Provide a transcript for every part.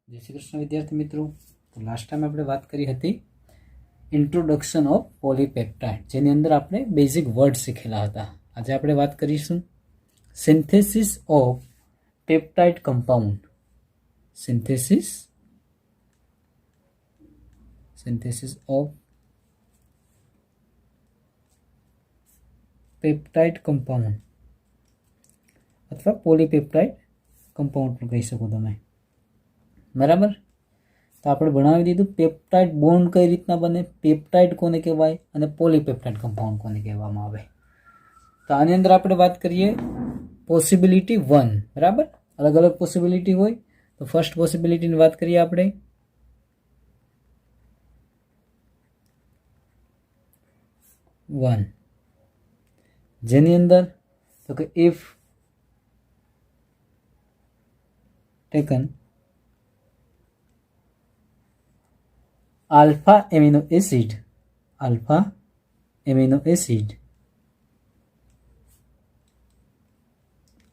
जय श्री कृष्ण विद्यार्थी मित्रों। तो लास्ट टाइम આપણે વાત કરી હતી ઇન્ટ્રોડક્શન ઓફ પોલીપેપ્ટાઇડ, જેની અંદર આપણે બેઝિક વર્ડ શીખેલા હતા. આજે આપણે વાત કરીશું synthesis of peptide compound. Synthesis of peptide compound અથવા પોલીપેપ્ટાઇડ કમ્પાઉન્ડ પણ કહી શકો તમે. બરાબર. તો આપણે ભણાવી દીધું પેપ્ટાઇડ બોન્ડ કઈ રીતના બને, પેપ્ટાઇડ કોને કહેવાય અને પોલીપેપ્ટાઇડ કમ્પાઉન્ડ કોને કહેવામાં આવે. તો આની અંદર આપણે વાત કરીએ પોસિબિલિટી 1. બરાબર, અલગ અલગ પોસિબિલિટી હોય. તો ફર્સ્ટ પોસિબિલિટીની વાત કરીએ આપણે. જેની અંદર તો કે if taken alpha amino acid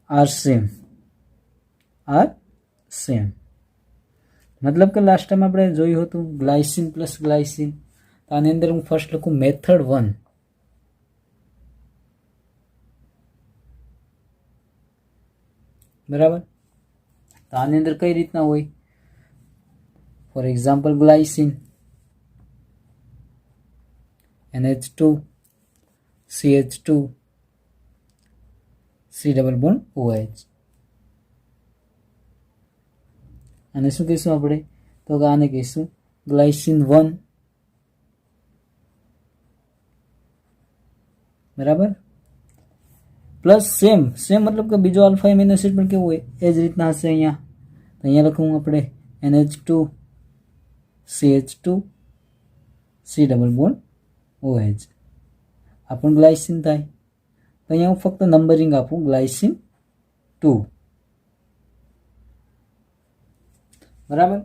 are same. मतलब કે લાસ્ટ ટાઈમ આપણે જોયું હતું ગ્લાયસિન પ્લસ ગ્લાયસિન. તો આની અંદર હું ફર્સ્ટ લખું મેથડ 1. બરાબર. તો આની અંદર કઈ રીતના હોય, for example glycine NH2 CH2 C double bond OH. અને શું કહીશું આપણે, તો કે આને કહીશું ગ્લાયસિન 1. બરાબર. પ્લસ સેમ મતલબ કે બીજો આલ્ફા એમિનો એસિડ પણ કેવું હોય એ જ રીતના હશે. અહીંયા તો અહીંયા લખું આપણે NH2 CH2 C double bond OH. આ પણ ગ્લાયસિન થાય. તો અહીંયા હું ફક્ત નંબરિંગ આપું ગ્લાયસિન 2. બરાબર.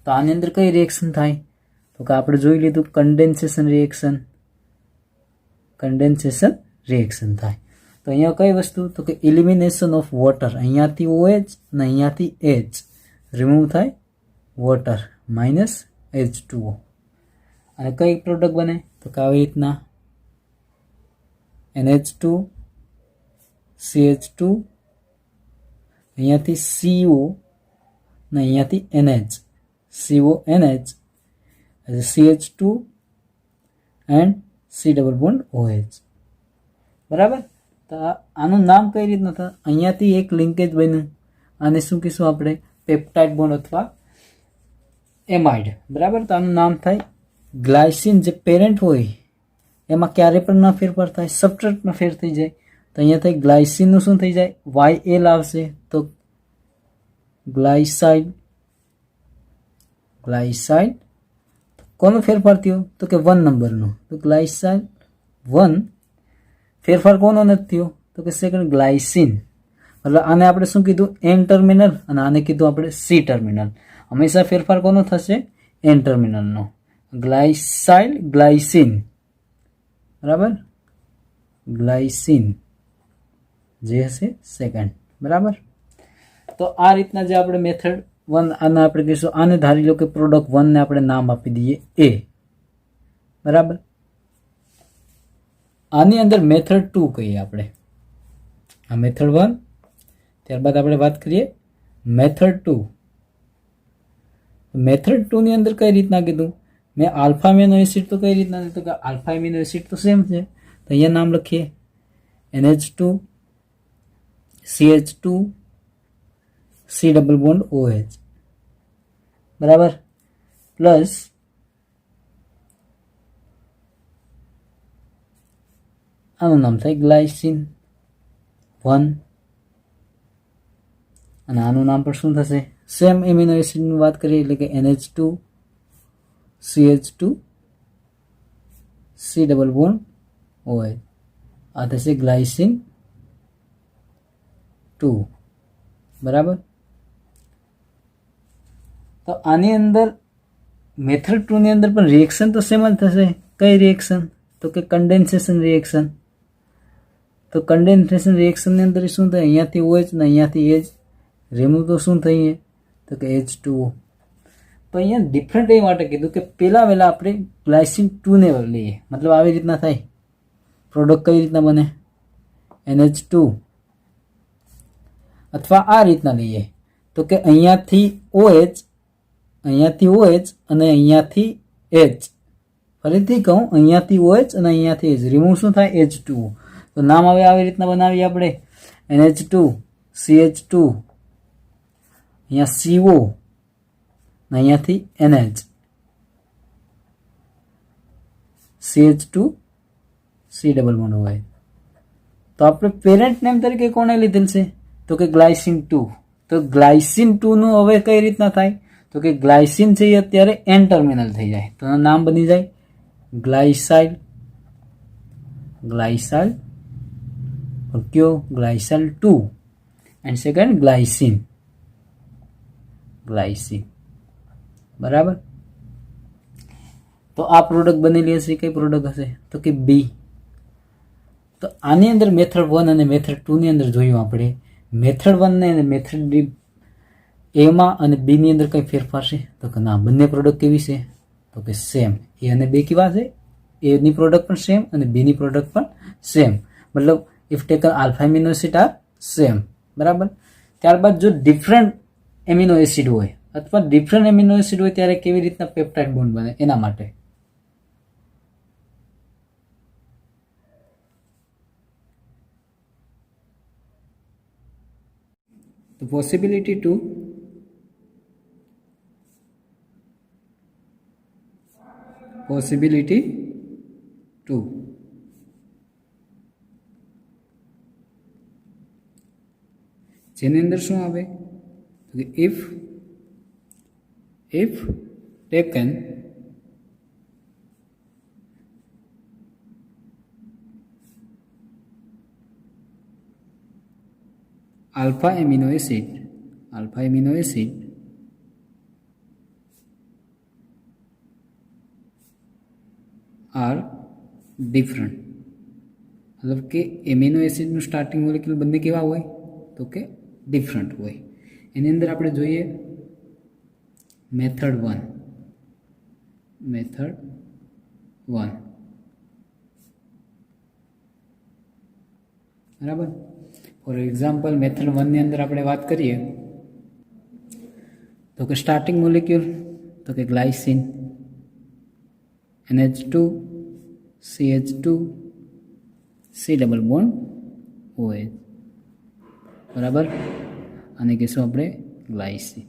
તો આની અંદર કઈ રિએક્શન થાય, તો કે આપણે જોઈ લીધું કન્ડેન્સેશન રિએક્શન થાય. તો અહીંયા કઈ વસ્તુ, તો કે એલિમિનેશન ઓફ વોટર. અહીંયાથી OH અને અહીંયાથી H રિમૂવ થાય, વોટર માઇનસ H2O. અને કઈ પ્રોડક્ટ બને, તો કે આવી રીતના NH2 CH2 અહીંયાથી CO ને અહીંયાથી NH CONH CH2 and C double bond OH. બરાબર. તો આનું નામ કઈ રીતના થાય, અહીંયાથી એક લિંકેજ બન્યું. આને શું કહીશું આપણે, પેપ્ટાઇડ બોન્ડ અથવા એમાઇડ. બરાબર. તો આનું નામ થાય ગ્લાયસિન. જે પેરેન્ટ હોય એમાં ક્યારે પણ ના ફેરફાર થાય, સબસ્ટ્રેટમાં ફેર થઈ જાય. તો અહીંયા થઈ ગ્લાયસિનનું શું થઈ જાય, YL આવશે. તો ગ્લાયસાઇડ કોનો ફેરફાર થયો, તો કે 1 નંબરનો. તો ગ્લાયસાઇડ 1 ફેરફાર કોનો નથી થયો, તો કે સેકન્ડ ગ્લાયસિન. એટલે આને આપણે શું કીધું, N ટર્મિનલ, અને આને કીધું આપણે C ટર્મિનલ. હંમેશા ફેરફાર કોનો થશે, N ટર્મિનલનો. ગ્લાયસિન. બરાબર. ગ્લાયસિન જે હશે સેકન્ડ. બરાબર. તો આ રીતના જે આપણે મેથડ 1, આને આપણે કહીશું, આને ધારી લો કે પ્રોડક્ટ 1 ને આપણે નામ આપી દઈએ A. બરાબર. આની અંદર મેથડ 2 કહીએ આપણે. આ મેથડ 1, ત્યારબાદ આપણે વાત કરીએ મેથડ 2. મેથડ 2 ની અંદર કઈ રીતના કીધું મેં, આલ્ફા એમિનો એસિડ તો કઈ રીતના, તો કે આલ્ફા એમિનો એસિડ તો સેમ છે. તો અહીંયા નામ લખીએ NH2 CH2 C double bond OH. બરાબર. પ્લસ આનું નામ થાય ગ્લાયસિન 1. અને આનું નામ પણ શું થશે, સેમ એમિનો એસિડની વાત કરીએ એટલે કે NH2 CH2 C double bond OH. આ થશે ગ્લાયસિન 2. બરાબર. તો આની અંદર મેથડ 2 ની અંદર પણ રિએક્શન તો સેમ જ થશે. કઈ રિએક્શન, તો કે કન્ડેન્સેશન રિએક્શન. તો કન્ડેન્સેશન રિએક્શનની અંદર શું થાય, અહીંયાથી OH ને અહીંયાથી H રિમૂવ તો શું થઈએ, તો કે H2O. તો અહીંયા ડિફરન્ટ એ માટે કીધું કે પહેલાં વહેલા આપણે ગ્લાયસિન 2 ને લઈએ, મતલબ આવી રીતના થાય. પ્રોડક્ટ કઈ રીતના બને? NH2 અથવા આ રીતના લઈએ તો કે અહીંયાથી OH અને અહીંયાથી H. ફરીથી કહું, અહીંયાથી OH અને અહીંયાથી H. રિમૂવ શું થાય? H2O. તો નામ હવે આવી રીતના બનાવીએ આપણે, NH2 CH2, અહીંયા CO, અહીંયાથી NH, CH2 C double bond હોય. તો આપણે પેરેન્ટ નેમ તરીકે કોને લીધેલ છે? તો કે ગ્લાયસિન 2. તો ગ્લાયસિન 2 નું હવે કઈ રીતના થાય? તો કે ગ્લાયસિન છે એ અત્યારે N ટર્મિનલ થઈ જાય, તો નામ બની જાય ગ્લાયસાઇલ. કયો? ગ્લાયસાઇલ 2 એન્ડ સેકન્ડ ગ્લાયસિન. બરાબર. તો આ પ્રોડક્ટ બનેલી હશે, કઈ પ્રોડક્ટ હશે? તો કે B. તો આની અંદર મેથડ 1 અને મેથડ 2 ની અંદર જોયું આપણે, મેથડ 1 ને અને મેથડ A માં અને B ની અંદર કઈ ફેરફાર છે? તો કે ના, બંને પ્રોડક્ટ કેવી છે? તો કે સેમ. A અને B કેવા છે? A ની પ્રોડક્ટ પણ સેમ અને B ની પ્રોડક્ટ પણ સેમ. મતલબ if taken alpha amino acid are same. બરાબર. ત્યારબાદ જો ડિફરન્ટ એમિનો એસિડ હોય અથવા ડિફરન્ટ એમિનો એસિડ હોય ત્યારે કેવી રીતના પેપ્ટાઇડ બોન્ડ બને એના માટે. The possibility to જેની અંદર શું આવે? તો if taken alpha amino acid are different. मतलब કે એમિનો એસિડનું સ્ટાર્ટિંગ મોલેક્યુલ બંને કેવા હોય? તો કે ડિફરન્ટ હોય. એની અંદર આપણે જોઈએ મેથડ 1. બરાબર. ફોર એક્ઝામ્પલ મેથડ 1 ની અંદર આપણે વાત કરીએ તો કે સ્ટાર્ટિંગ મોલેક્યુલ તો કે glycine, NH2 CH2 C double bond OH. બરાબર. આને કહીશું આપણે glycine.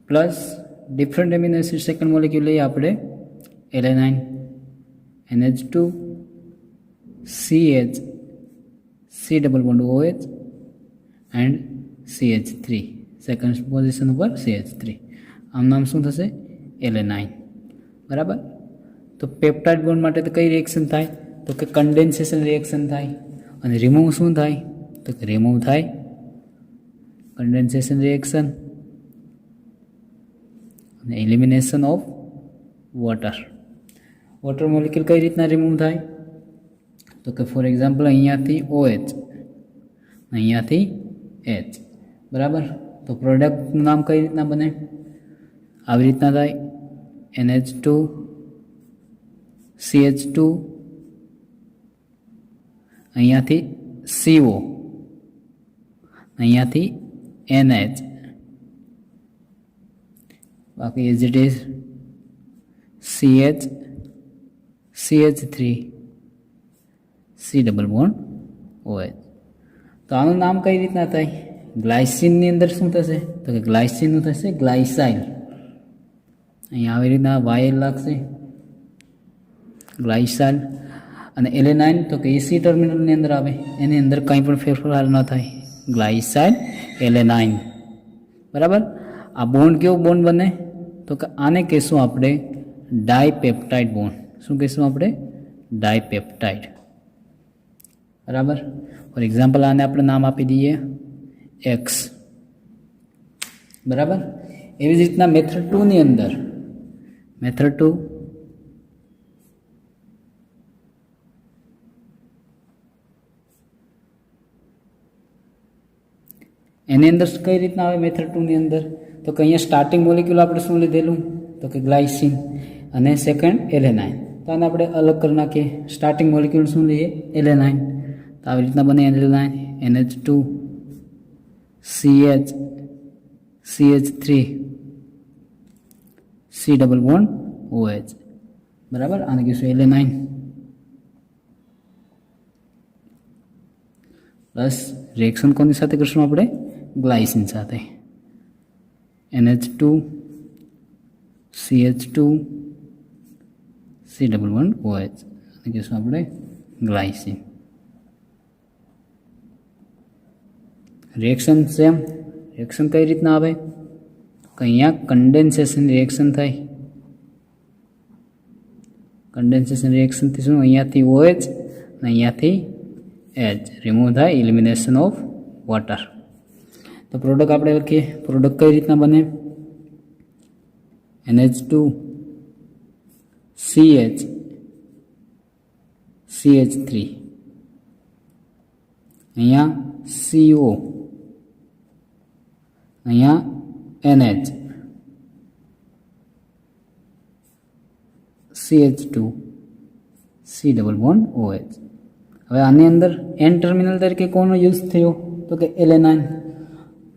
Plus different amino acid second molecule લઈએ આપણે alanine, NH2 CH C double bond OH and CH3. Second position ઉપર CH3. આમ નામ શું થશે? એલેનાઇન. બરાબર. તો પેપ્ટાઇડ બોન્ડ માટે તો કઈ રિએક્શન થાય? તો કે કન્ડેન્સેશન રિએક્શન થાય. અને રિમૂવ શું થાય? તો કે રિમૂવ થાય કન્ડેન્સેશન રિએક્શન અને એલિમિનેશન ઓફ વોટર મોલેક્યુલ કઈ રીતના રિમૂવ થાય? તો કે ફોર એક્ઝામ્પલ અહીંયાથી OH, અહીંયાથી H. બરાબર. તો પ્રોડક્ટનું નામ કઈ રીતના બને? આવી રીતના થાય NH2 CH2, અહીંયાથી CO, અહીંયાથી NH, બાકી as it is CH CH3 C double bond OH. તો આનું નામ કઈ રીતના થાય? ગ્લાયસિનની અંદર શું થશે? તો કે ગ્લાયસિનનું થશે ગ્લાયસાઇલ. અહીંયા આવી રીતના વાયલ લાગશે ગ્લાયસાઇલ. અને એલેનાઇન તો કે એસી ટર્મિનલની અંદર આવે, એની અંદર કંઈ પણ ફેરફાર ન થાય, ગ્લાયસાઇલ એલેનાઇન. બરાબર. આ બોન્ડ કેવો બોન્ડ બને? તો કે આને કહેશું આપણે ડાયપેપ્ટાઇડ બોન્ડ. શું કહેશું આપણે? ડાયપેપ્ટાઇડ. બરાબર. ફોર એક્ઝામ્પલ આને આપણે નામ આપી દઈએ X. બરાબર. એવી જ રીતના મેથડ 2 ની અંદર મેથડ 2 NH2 એની અંદર કઈ રીતના આવે મેથડ 2 ની અંદર? તો કે અહીંયા સ્ટાર્ટિંગ મોલિક્યુલ આપણે શું લીધેલું? તો કે ગ્લાયસિન અને સેકન્ડ એલેનાઇન. તો આને આપણે અલગ કરી નાખીએ. સ્ટાર્ટિંગ મોલિક્યુલ શું લઈએ? એલેનાઇન. તો આવી રીતના બને alanine NH2 CH CH3 C double bond OH. બરાબર, આને કહીશું એલેનાઇન. પ્લસ રિએક્શન કોની સાથે કરશું આપણે? ગ્લાયસિન સાથે. NH2 CH2 C double bond OH. આને કહીશું આપણે ગ્લાયસિન. Reaction same. રિએક્શન કઈ રીતના આવે? તો અહીંયા કન્ડેન્સેશન રિએક્શન થાય. કન્ડેન્સેશન રિએક્શનથી શું? અહીંયાથી OH અને અહીંયાથી H રિમૂવ થાય, એલિમિનેશન ઓફ વોટર. તો પ્રોડક્ટ આપણે લખીએ. પ્રોડક્ટ કઈ રીતના બને? NH2 CH CH3 અહીંયા CO અહીંયા NH CH2 C double bond OH. હવે આની અંદર એન ટર્મિનલ તરીકે કોનો યુઝ થયો? તો કે એલેનાઇન.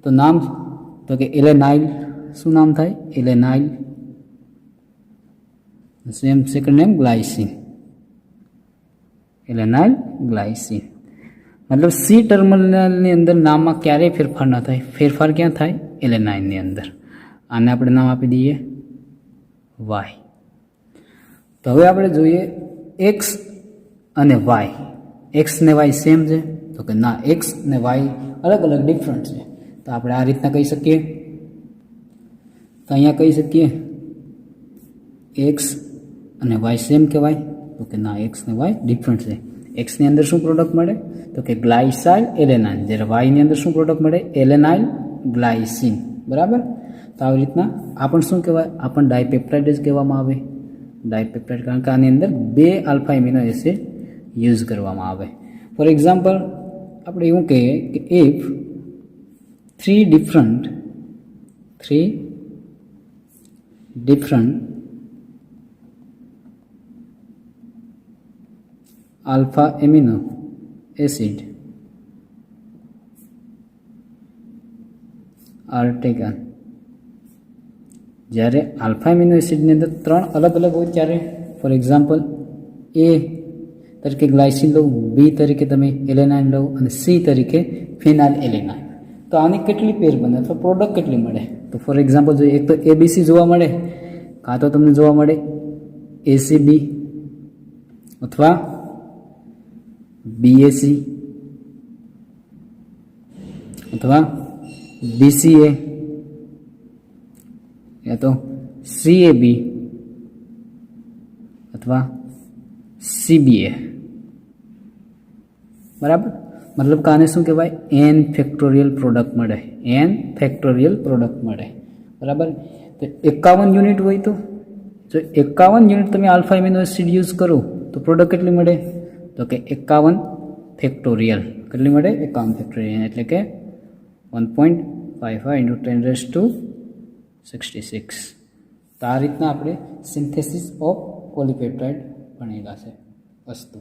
તો નામ તો કે એલેનાઇલ. શું નામ થાય? Alanyl. Same second name glycine. Alanyl glycine. મતલબ સી ટર્મિનલની અંદર નામમાં ક્યારેય ફેરફાર ન થાય. ફેરફાર ક્યાં થાય? એલેનાઇનની અંદર. આને આપણે નામ આપી દઈએ વાય. તો હવે આપણે જોઈએ એક્સ અને વાય. એક્સ ને વાય સેમ છે? તો કે ના, એક્સ ને વાય અલગ અલગ ડિફરન્ટ છે. તો આપણે આ રીતના કહી શકીએ. તો અહીંયા કહી શકીએ એક્સ અને વાય સેમ કહેવાય? તો કે ના, એક્સ ને વાય ડિફરન્ટ છે. એક્સની અંદર શું પ્રોડક્ટ મળે? તો કે ગ્લાયસાઇલ એલેનાઇન. જ્યારે વાયની અંદર શું પ્રોડક્ટ મળે? એલેનાઇલ ગ્લાયસિન. બરાબર. તો આવી રીતના આ પણ શું કહેવાય? આ પણ ડાયપેપ્ટાઇડ જ કહેવામાં આવે. ડાયપેપ્ટાઇડ, કારણ કે આની અંદર 2 આલ્ફા એમિનો એસિડ યુઝ કરવામાં આવે. ફોર એક્ઝામ્પલ આપણે એવું કહીએ કે if 3 different alpha amino acid are taken. જ્યારે આલ્ફા એમિનો એસિડની અંદર 3 અલગ અલગ હોય ત્યારે, ફોર એક્ઝામ્પલ એ તરીકે ગ્લાયસિન લો, બી તરીકે તમે એલેનાઇન લો અને સી તરીકે ફિનાઇલ એલેનાઇન. તો આની કેટલી પેર બને અથવા પ્રોડક્ટ કેટલી મળે? તો ફોર એક્ઝામ્પલ જોઈએ, એક તો એબીસી જોવા મળે, કાં તો તમને જોવા મળે એસીબી અથવા બીએસી અથવા બીસીએ યા તો સીએબી અથવા સીબીએ. બરાબર. મતલબ કે આને શું કહેવાય? એન ફેક્ટોરિયલ પ્રોડક્ટ મળે. એન ફેક્ટોરિયલ પ્રોડક્ટ મળે. બરાબર. તો 51 યુનિટ હોય તો જો 51 યુનિટ તમે આલ્ફા એમિનો એસિડ યુઝ કરો તો પ્રોડક્ટ કેટલી મળે? તો કે 51 ફેક્ટોરિયલ. કેટલી મળે? 51 ફેક્ટોરિયલ, એટલે કે 1.55 × 10⁻66. તો આ રીતના આપણે સિન્થેસિસ ઓફ પોલીપેપ્ટાઇડ ભણેલા છે વસ્તુ.